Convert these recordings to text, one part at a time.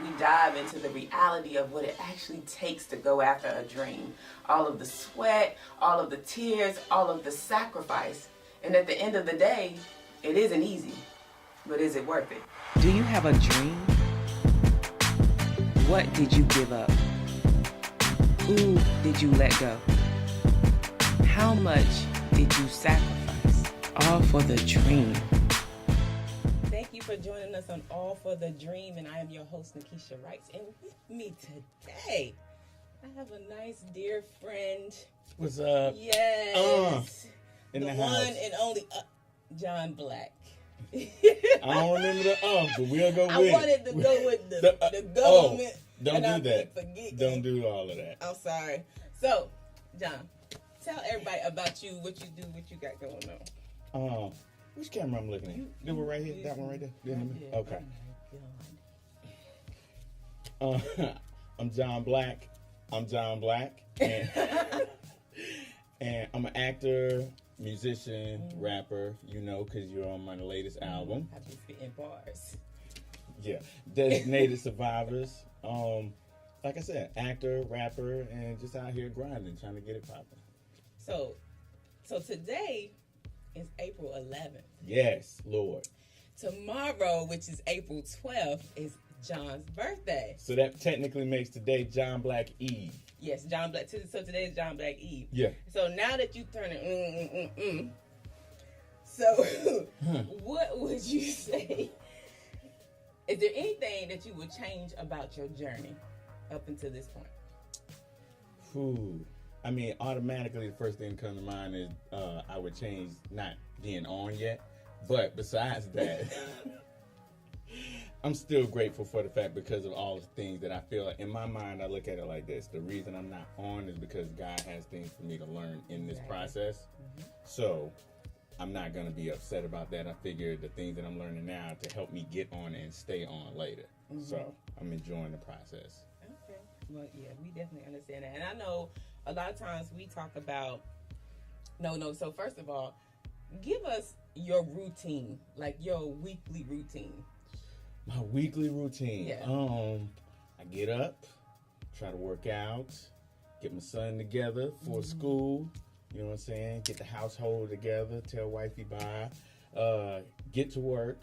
we dive into the reality of what it actually takes to go after a dream. All of the sweat, all of the tears, all of the sacrifice. And at the end of the day, it isn't easy, but is it worth it? Do you have a dream? What did you give up? Who did you let go? How much did you sacrifice? All for the dream. Thank you for joining us on All for the Dream, and I am your host, Nakesha Wright. And with me today, I have a nice dear friend. What's up? Yes. In the the one house. and only Jon Blaq. I don't remember the but we'll go with I wanted to go with the government. Don't and do I that. forget Don't do all of that. I'm sorry. So, Jon, tell everybody about you, what you do, what you got going on. Which camera I'm looking at? This one right here? That one right there? Okay. Oh my God. I'm Jon Blaq. And, and I'm an actor, musician, rapper, because you're on my latest album. I be spitting bars. Yeah. Designated Survivors. Like I said, actor, rapper, and just out here grinding, trying to get it popping. So today is April 11th. Yes, Lord. Tomorrow, which is April 12th, is Jon's birthday. So that technically makes today Jon Blaq Eve. Yes, Jon Blaq. So today is Jon Blaq Eve. Yeah. So now that you turn it, so what would you say? Is there anything that you would change about your journey up until this point? I mean, automatically the first thing that comes to mind is I would change not being on yet. But besides that, I'm still grateful for the fact because of all the things that I feel. In my mind, I look at it like this. The reason I'm not on is because God has things for me to learn in this process. Mm-hmm. So I'm not going to be upset about that. I figure the things that I'm learning now to help me get on and stay on later. Mm-hmm. So I'm enjoying the process. Okay. Well, yeah, we definitely understand that. And I know a lot of times we talk about, so first of all, give us your routine, like your weekly routine. My weekly routine. Yeah. I get up, try to work out, get my son together for school. You know what I'm saying? Get the household together, tell wifey bye, get to work,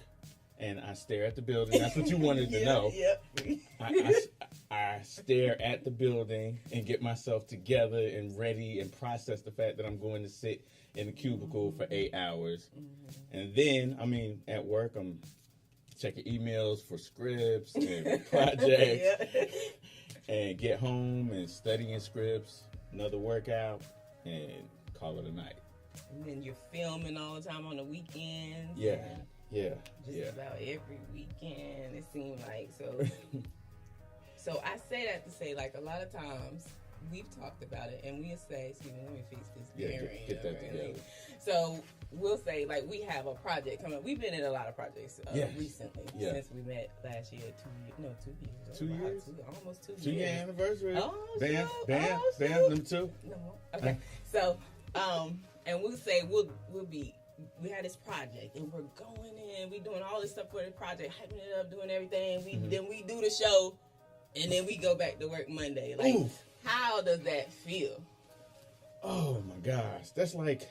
and I stare at the building. That's what you wanted to know. Yep. I stare at the building and get myself together and ready and process the fact that I'm going to sit in the cubicle for 8 hours. Mm-hmm. And then, at work, I'm checking emails for scripts and projects. And get home and studying scripts, another workout, and call it a night. And then you're filming all the time on the weekends. Yeah. About every weekend, it seems like. So I say that to say, like, a lot of times we've talked about it, and we'll say, excuse me, let me fix this. Yeah, get that together. So we'll say, like, we have a project coming. We've been in a lot of projects recently since we met last year. 2 years. Almost 2 years. 2 year anniversary. Oh, bam, them two. No more. Okay. So, and we'll say we had this project and we're going in, we doing all this stuff for the project, hyping it up, doing everything. Then we do the show, and then we go back to work Monday. Like, how does that feel? Oh my gosh, that's like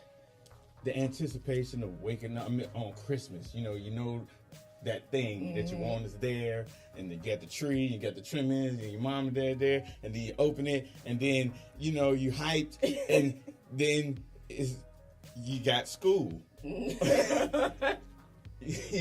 the anticipation of waking up on Christmas. You know that thing that you want is there, and you got the tree, you got the trimmings, and your mom and dad there, and then you open it, and then you hyped, and then you got school. You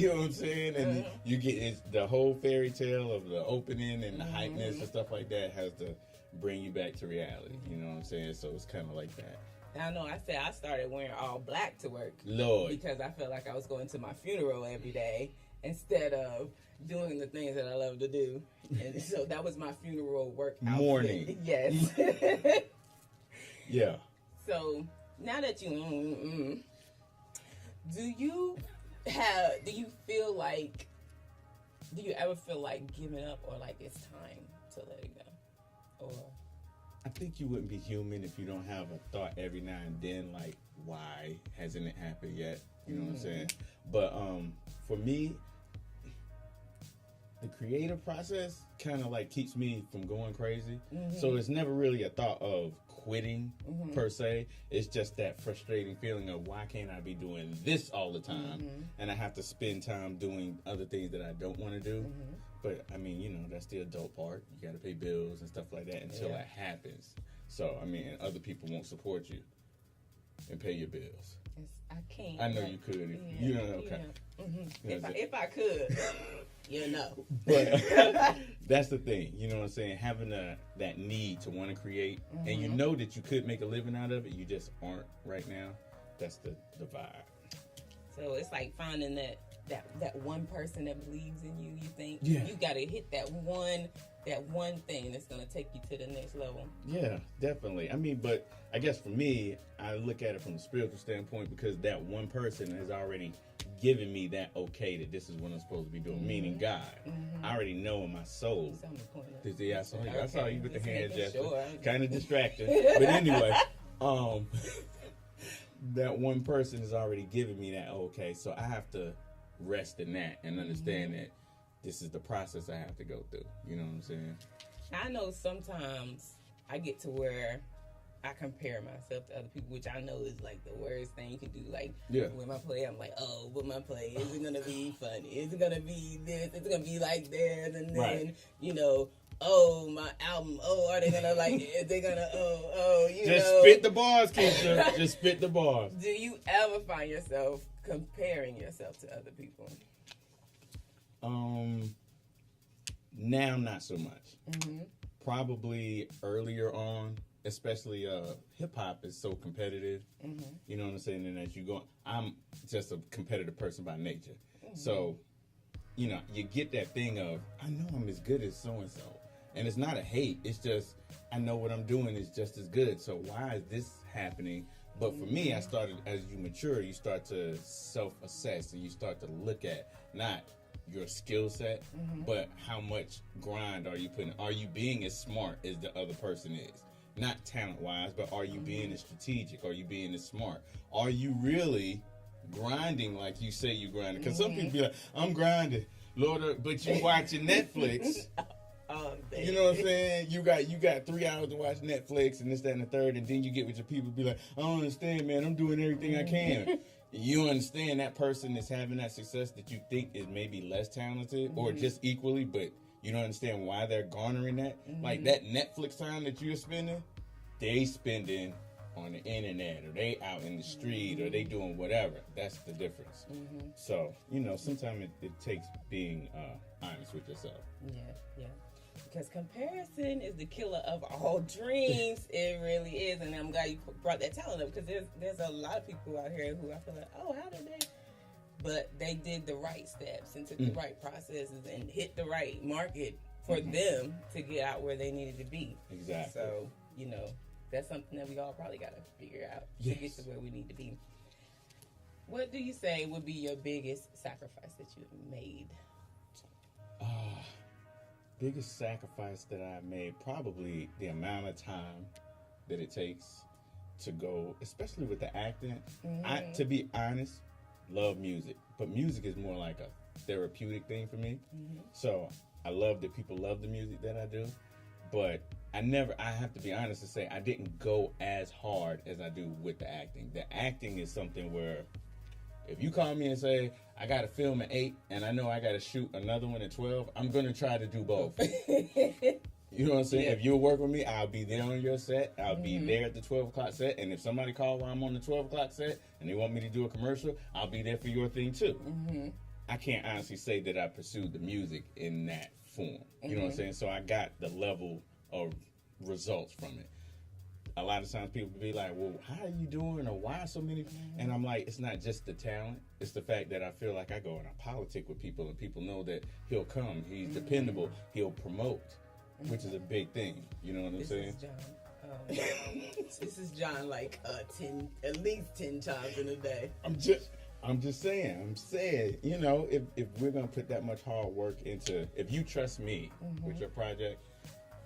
know what I'm saying? And you get the whole fairy tale of the opening and the hypeness and stuff like that has to bring you back to reality. You know what I'm saying? So it's kind of like that. I know. I said I started wearing all black to work, Lord, because I felt like I was going to my funeral every day instead of doing the things that I love to do. And so that was my funeral work outfit. Morning. Yes. Yeah. So now that do you ever feel like giving up, or like it's time to let it go? Or I think you wouldn't be human if you don't have a thought every now and then, like, why hasn't it happened yet? You know what I'm saying? But for me, the creative process kind of like keeps me from going crazy. So it's never really a thought of quitting per se. It's just that frustrating feeling of why can't I be doing this all the time, and I have to spend time doing other things that I don't want to do. But I mean, you know, that's the adult part. You got to pay bills and stuff like that until that happens. So I mean, and other people won't support you and pay your bills. I can't. I know you could. You know, okay. If I could, you know. But that's the thing. You know what I'm saying? Having that need to want to create, and you know that you could make a living out of it, you just aren't right now. That's the vibe. So it's like finding that one person that believes in you. You think Yeah. you got to hit that one thing that's gonna take you to the next level. Yeah, definitely. I mean, but I guess for me, I look at it from a spiritual standpoint because that one person has already given me that okay that this is what I'm supposed to be doing, meaning God. I already know in my soul. Yeah, I saw you with the hand gesture. Kind of distracting. But anyway, that one person has already given me that okay, so I have to rest in that and understand that this is the process I have to go through. You know what I'm saying? I know sometimes I get to where I compare myself to other people, which I know is like the worst thing you can do. Like with my play, I'm like, oh, but my play isn't gonna be funny. Is it gonna be this? It's gonna be like theirs, and then you know, oh, my album. Oh, are they gonna like it? Is they gonna you just know? spit the bars, Keisha. Just spit the bars. Do you ever find yourself comparing yourself to other people? Now not so much. Probably earlier on, especially hip hop is so competitive. You know what I'm saying? And as you go, I'm just a competitive person by nature. So, you know, you get that thing of I know I'm as good as so and so, and it's not a hate. It's just I know what I'm doing is just as good. So why is this happening? But for me, I started as you mature, you start to self-assess and you start to look at not your skill set, but how much grind are you putting? Are you being as smart as the other person is? Not talent-wise, but are you being as strategic? Are you being as smart? Are you really grinding like you say you grinding? Because some people be like, I'm grinding, Lord, but you watching Netflix. You know what I'm saying? You got 3 hours to watch Netflix and this, that, and the third, and then you get with your people be like, I don't understand, man. I'm doing everything I can. You understand that person is having that success that you think is maybe less talented or just equally, but you don't understand why they're garnering that. Like that Netflix time that you're spending, they spending on the internet, or they out in the street, or they doing whatever. That's the difference. So, you know, sometimes it takes being honest with yourself. Yeah. Because comparison is the killer of all dreams. It really is. And I'm glad you brought that talent up, because there's a lot of people out here who I feel like, oh, how did they? But they did the right steps and took the right processes and hit the right market for them to get out where they needed to be. Exactly. So, you know, that's something that we all probably got to figure out to get to where we need to be. What do you say would be your biggest sacrifice that you've made? Biggest sacrifice that I made, probably the amount of time that it takes to go, especially with the acting. I, to be honest, love music, but music is more like a therapeutic thing for me. So I love that people love the music that I do, but I have to be honest and say I didn't go as hard as I do with the acting. The acting is something where if you call me and say, I got to film at 8 and I know I got to shoot another one at 12, I'm going to try to do both. You know what I'm saying? If you'll work with me, I'll be there on your set. I'll be there at the 12 o'clock set. And if somebody calls while I'm on the 12 o'clock set and they want me to do a commercial, I'll be there for your thing too. I can't honestly say that I pursued the music in that form. You know what I'm saying? So I got the level of results from it. A lot of times people be like, well, how are you doing, or why so many? And I'm like, it's not just the talent. It's the fact that I feel like I go and I politic with people, and people know that he'll come. He's dependable. He'll promote, which is a big thing. You know what I'm saying? This is John like at least 10 times in a day. I'm just saying, you know, if we're going to put that much hard work into, if you trust me with your project,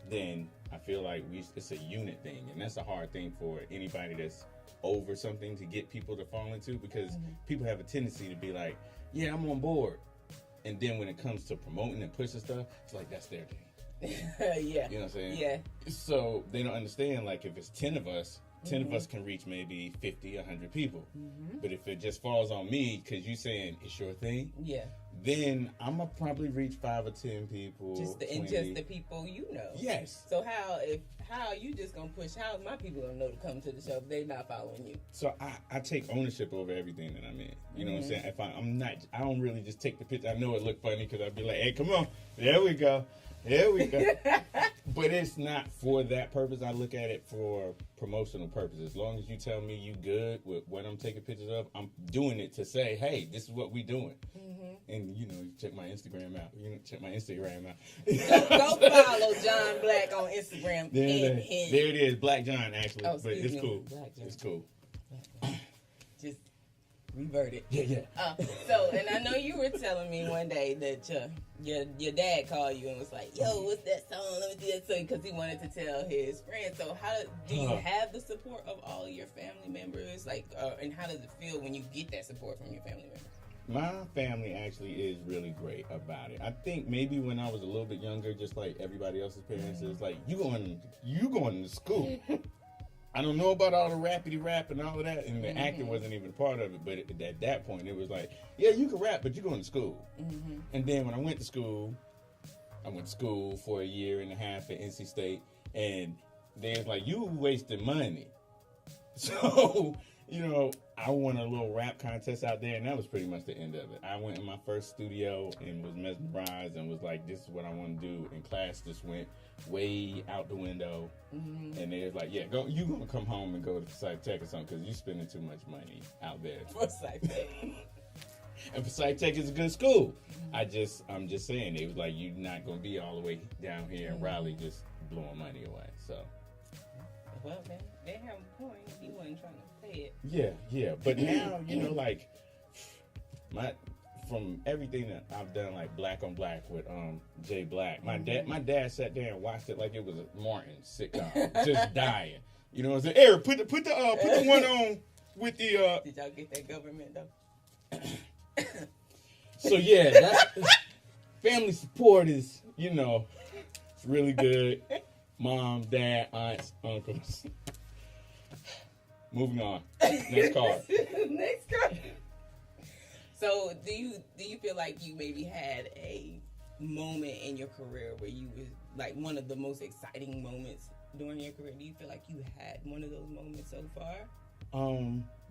then I feel like it's a unit thing, and that's a hard thing for anybody that's over something to get people to fall into, because people have a tendency to be like, yeah, I'm on board, And then when it comes to promoting and pushing stuff, it's like that's their thing. Yeah. You know what I'm saying? Yeah. So they don't understand, like, if it's 10 of us, 10 of us can reach maybe 50, 100 people. But if it just falls on me because you saying it's your thing, then I'm going to probably reach 5 or 10 people. Just the people you know. Yes. So how you just going to push, how my people going to know to come to the show if they're not following you? So I take ownership over everything that I'm in. You know what I'm saying? If I don't really just take the picture. I know it look funny because I'd be like, hey, come on. There we go. There we go. But it's not for that purpose. I look at it for promotional purposes. As long as you tell me you good with what I'm taking pictures of, I'm doing it to say, hey, this is what we doing. And, you check my Instagram out. Go follow Jon Blaq on Instagram. There it is. Black John, actually. Oh, but it's cool. It's cool. Just revert it. Yeah. So, and I know you were telling me one day that your dad called you and was like, yo, what's that song? Let me do that. So, because he wanted to tell his friends. So, how do you have the support of all your family members? Like, and how does it feel when you get that support from your family members? My family actually is really great about it. I think maybe when I was a little bit younger, just like everybody else's parents, it's like, you going to school. I don't know about all the rapidy rap and all of that, and the acting wasn't even a part of it, but at that point, it was like, yeah, you can rap, but you're going to school. And then when I went to school for a year and a half at NC State, and they was like, you wasting money. So, I won a little rap contest out there, and that was pretty much the end of it. I went in my first studio and was mesmerized and was like, this is what I want to do. And class just went way out the window. And they was like, yeah, you going to come home and go to Psych Tech or something because you're spending too much money out there. For Psych Tech. And for Psych Tech is a good school. I'm just saying, they was like, you're not going to be all the way down here in Raleigh just blowing money away. So. Well, man, they have a point. He wasn't trying to pay it. Yeah. But now, like, from everything that I've done, like Black on Black with Jay Black, my dad sat there and watched it like it was a Martin sitcom, just dying. You know what I'm saying? Eric, put the one on with the. Did y'all get that government though? So yeah, that family support is, it's really good. Mom, dad, aunts, uncles. Moving on. Next card. Next card. So, do you feel like you maybe had a moment in your career where you was like one of the most exciting moments during your career? Do you feel like you had one of those moments so far?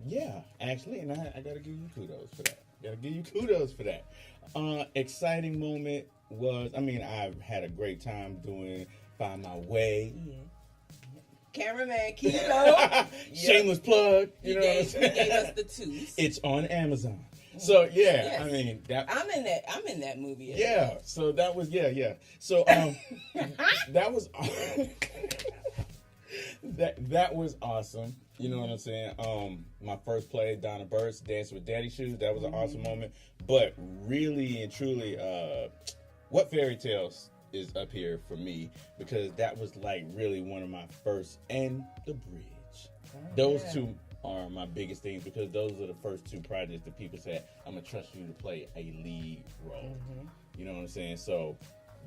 Yeah, actually, and I gotta give you kudos for that. Exciting moment was, I've had a great time doing Find My Way. Yeah. Cameraman Kilo. Shameless plug. He gave us the twos. It's on Amazon. So yeah, yes. I'm in that movie. Yeah. So that was So that was that was awesome. You know what I'm saying? My first play, Donna Burst, Dance with Daddy Shoes. That was an awesome moment. But really and truly, What Fairy Tales is up here for me because that was like really one of my first, and The Bridge. Those two are my biggest things because those are the first two projects that people said, I'm gonna trust you to play a lead role. You know what I'm saying? So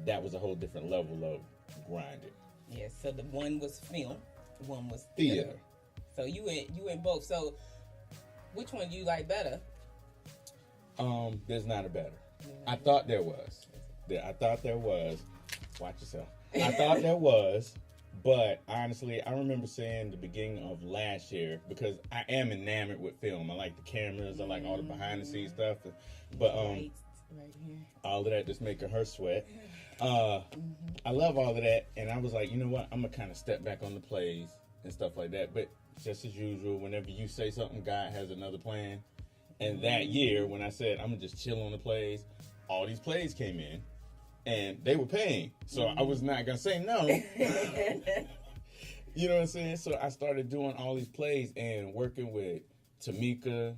that was a whole different level of grinding. Yes. So the one was film, one was theater. So you in both. So which one do you like better? There's not a better. I thought there was. Watch yourself. I thought there was, but honestly, I remember saying the beginning of last year because I am enamored with film. I like the cameras. I like all the behind the scenes stuff. But right here. All of that just making her sweat. I love all of that, and I was like, you know what? I'm gonna kind of step back on the plays and stuff like that. But just as usual, whenever you say something, God has another plan. And that year, when I said I'm gonna just chill on the plays, all these plays came in. And they were paying, so I was not gonna say no. You know what I'm saying? So I started doing all these plays and working with Tamika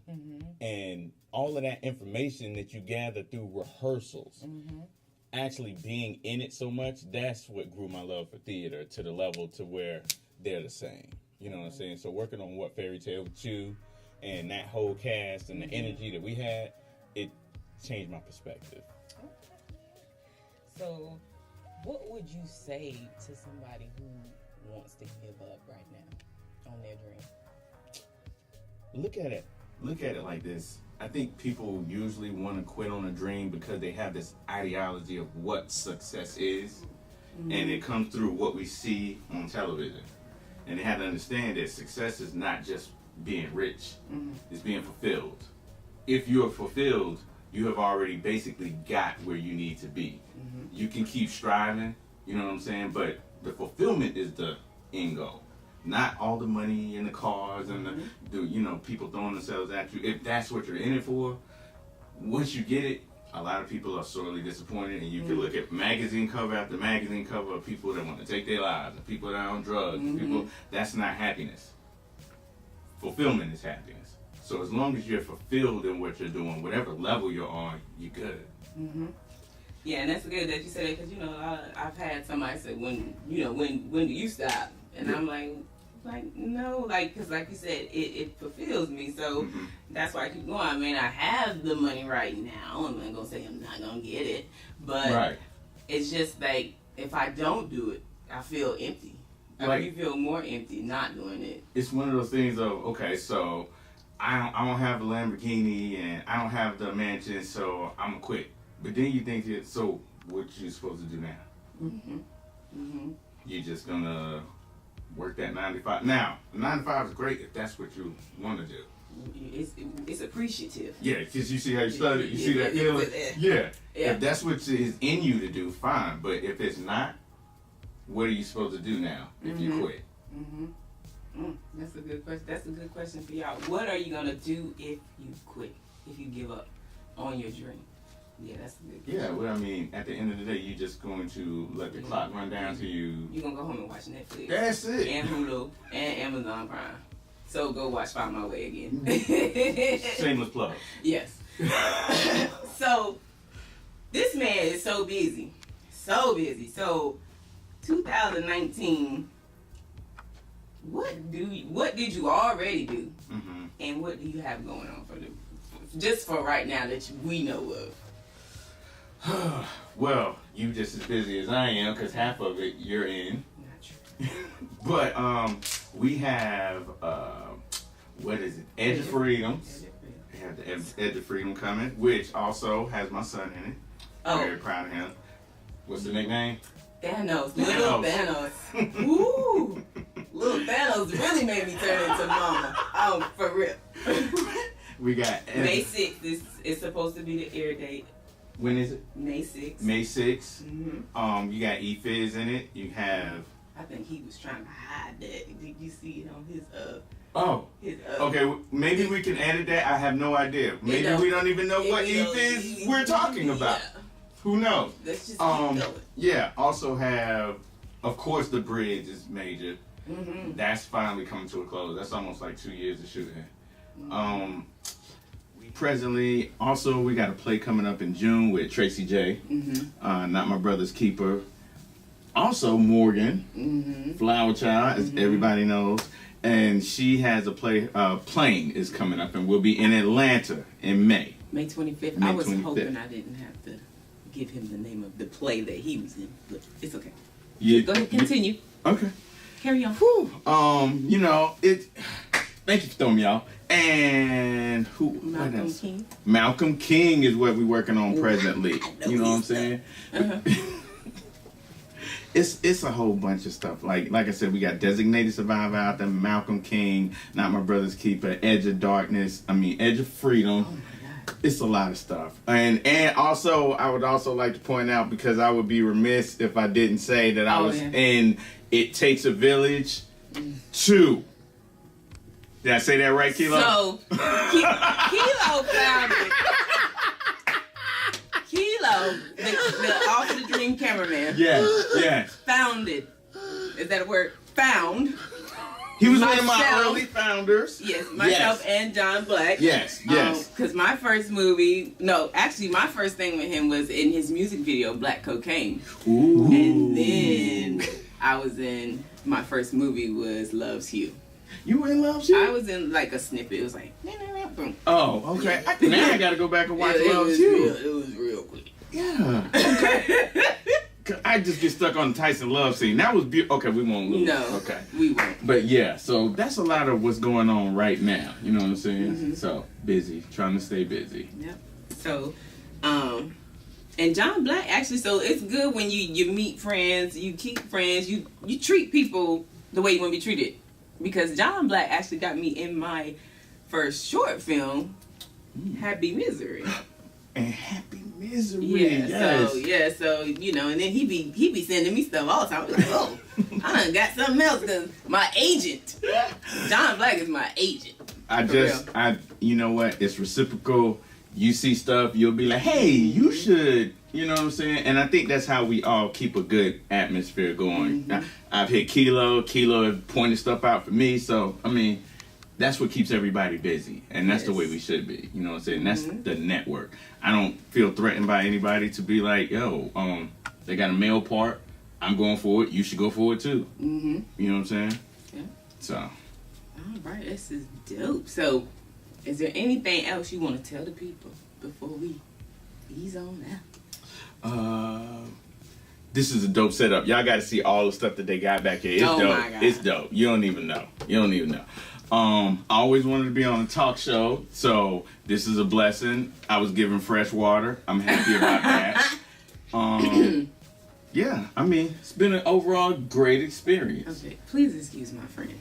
and all of that information that you gather through rehearsals. Actually being in it so much, that's what grew my love for theater to the level to where they're the same. You know what I'm saying? So working on What Fairy Tale with you and that whole cast and the energy that we had, it changed my perspective. So, what would you say to somebody who wants to give up right now on their dream? Look at it. Look at it like this. I think people usually want to quit on a dream because they have this ideology of what success is. Mm-hmm. And it comes through what we see on television. And they have to understand that success is not just being rich. Mm-hmm. It's being fulfilled. If you're fulfilled, you have already basically got where you need to be. Mm-hmm. You can keep striving, you know what I'm saying? But the fulfillment is the end goal. Not all the money and the cars and the people throwing themselves at you. If that's what you're in it for, once you get it, a lot of people are sorely disappointed. And you can look at magazine cover after magazine cover of people that want to take their lives, and people that are on drugs. People, that's not happiness. Fulfillment is happiness. So as long as you're fulfilled in what you're doing, whatever level you're on, you're good. Mm-hmm. Yeah, and that's good that you said it, because I've had somebody say, when do you stop? And I'm like no, because like you said, it fulfills me. So that's why I keep going. I mean, I have the money right now. I'm not gonna say I'm not gonna get it, but it's just like if I don't do it, I feel empty. You feel more empty not doing it. It's one of those things of, okay, so I don't have a Lamborghini and I don't have the mansion, so I'm gonna quit. But then you think, so what you supposed to do now? You're just gonna work that 9 to 5. Now, 9 to 5 is great if that's what you want to do. It's appreciative. Yeah, because you see how you started. You see that feeling? Yeah. If that's what is in you to do, fine. But if it's not, what are you supposed to do now if you quit? That's a good question. That's a good question for y'all. What are you gonna do if you quit? If you give up on your dream? Yeah, that's a good question. Yeah, well, I mean, at the end of the day, you're just going to let the clock run down to you. You're going to go home and watch Netflix. That's it. And Hulu and Amazon Prime. So go watch Find My Way again. Shameless plug. Yes. So, this man is so busy. So busy. So, 2019, what did you already do? And what do you have going on just for right now that we know of? Well, you just as busy as I am because half of it you're in. Not true. But we have what is it? Edge of Freedom. We have the Edge of Freedom coming, which also has my son in it. Very proud of him. What's the nickname? Thanos. Little Thanos. Woo! Little Thanos really made me turn into mama. For real. We got May 6th is supposed to be the air date. When is it? May 6th. May 6th. You got E-Fizz in it. You have... I think he was trying to hide that. Did you see it on his okay, maybe we can edit that. I have no idea. Maybe we don't even know what E-Fizz we're talking about. Yeah. Who knows? Let's just keep going. Yeah, also have, of course, The Bridge is major. That's finally coming to a close. That's almost like 2 years of shooting. Presently, also, we got a play coming up in June with Tracy J. Not My Brother's Keeper. Also, Morgan, Flower Child, as everybody knows. And she has a play, Plane is coming up, and we'll be in Atlanta in May. May 25th. I was hoping I didn't have to give him the name of the play that he was in, but it's okay. Go ahead, continue. Okay. Carry on. Thank you for throwing me off. And Malcolm King. Malcolm King is what we're working on presently. You know what I'm saying? It's a whole bunch of stuff. Like I said, we got Designated Survivor out there, Malcolm King, Not My Brother's Keeper, Edge of Freedom. Oh my God. It's a lot of stuff. And also, I would also like to point out, because I would be remiss if I didn't say that I was in It Takes a Village 2. Did I say that right, Kilo? So, Kilo found it. Kilo, the Off the Dream cameraman. Yes. Found it. Is that a word? Found. He was one of my early founders. Yes, myself and Jon Blaq. Yes. Because my first my first thing with him was in his music video, Black Cocaine. Ooh. And then my first movie was Love's You. You were in Love's You? I was in like a snippet. It was like, boom. Oh, okay. Now I gotta go back and watch Love's You. It was real quick. Yeah. Okay. I just get stuck on the Tyson Love scene. That was beautiful. Okay, we won't lose. No. Okay. We won't. But yeah, so that's a lot of what's going on right now. You know what I'm saying? Mm-hmm. So busy, trying to stay busy. Yep. So, and Jon Blaq actually, so it's good when you meet friends, you keep friends, you treat people the way you want to be treated. Because Jon Blaq actually got me in my first short film, Happy Misery. And Happy Misery. Yeah, Yes. so you know, and then he be sending me stuff all the time. I was like, oh, I done got something else because my agent, Jon Blaq is my agent. You know what? It's reciprocal. You see stuff, you'll be like, hey, you should, you know what I'm saying? And I think that's how we all keep a good atmosphere going. Mm-hmm. I've hit Kilo has pointed stuff out for me. So, I mean, that's what keeps everybody busy. And that's the way we should be. You know what I'm saying? That's the network. I don't feel threatened by anybody to be like, yo, they got a male part. I'm going for it. You should go for it too. Mm-hmm. You know what I'm saying? Yeah. So. All right. This is dope. So, is there anything else you want to tell the people before we ease on out? This is a dope setup. Y'all got to see all the stuff that they got back here. It's dope. My God. It's dope. You don't even know. I always wanted to be on a talk show, so this is a blessing. I was given fresh water. I'm happy about that. Yeah, I mean, it's been an overall great experience. Okay, please excuse my friend.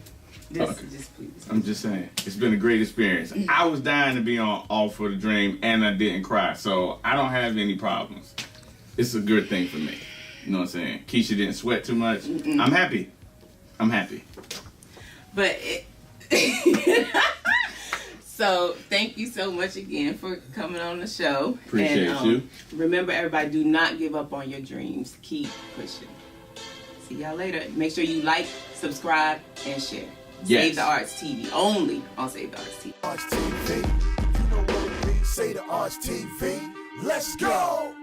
Just please. I'm just saying, it's been a great experience. I was dying to be on All for the Dream, and I didn't cry, so I don't have any problems. It's a good thing for me. You know what I'm saying? Keisha didn't sweat too much. I'm happy. But so thank you so much again for coming on the show. Appreciate you. Remember, everybody, do not give up on your dreams. Keep pushing. See y'all later. Make sure you like, subscribe, and share. Yes. Save the Arts TV. Only on Save the Arts TV. Arts TV. You know what it be. Say the Arts TV. Let's go.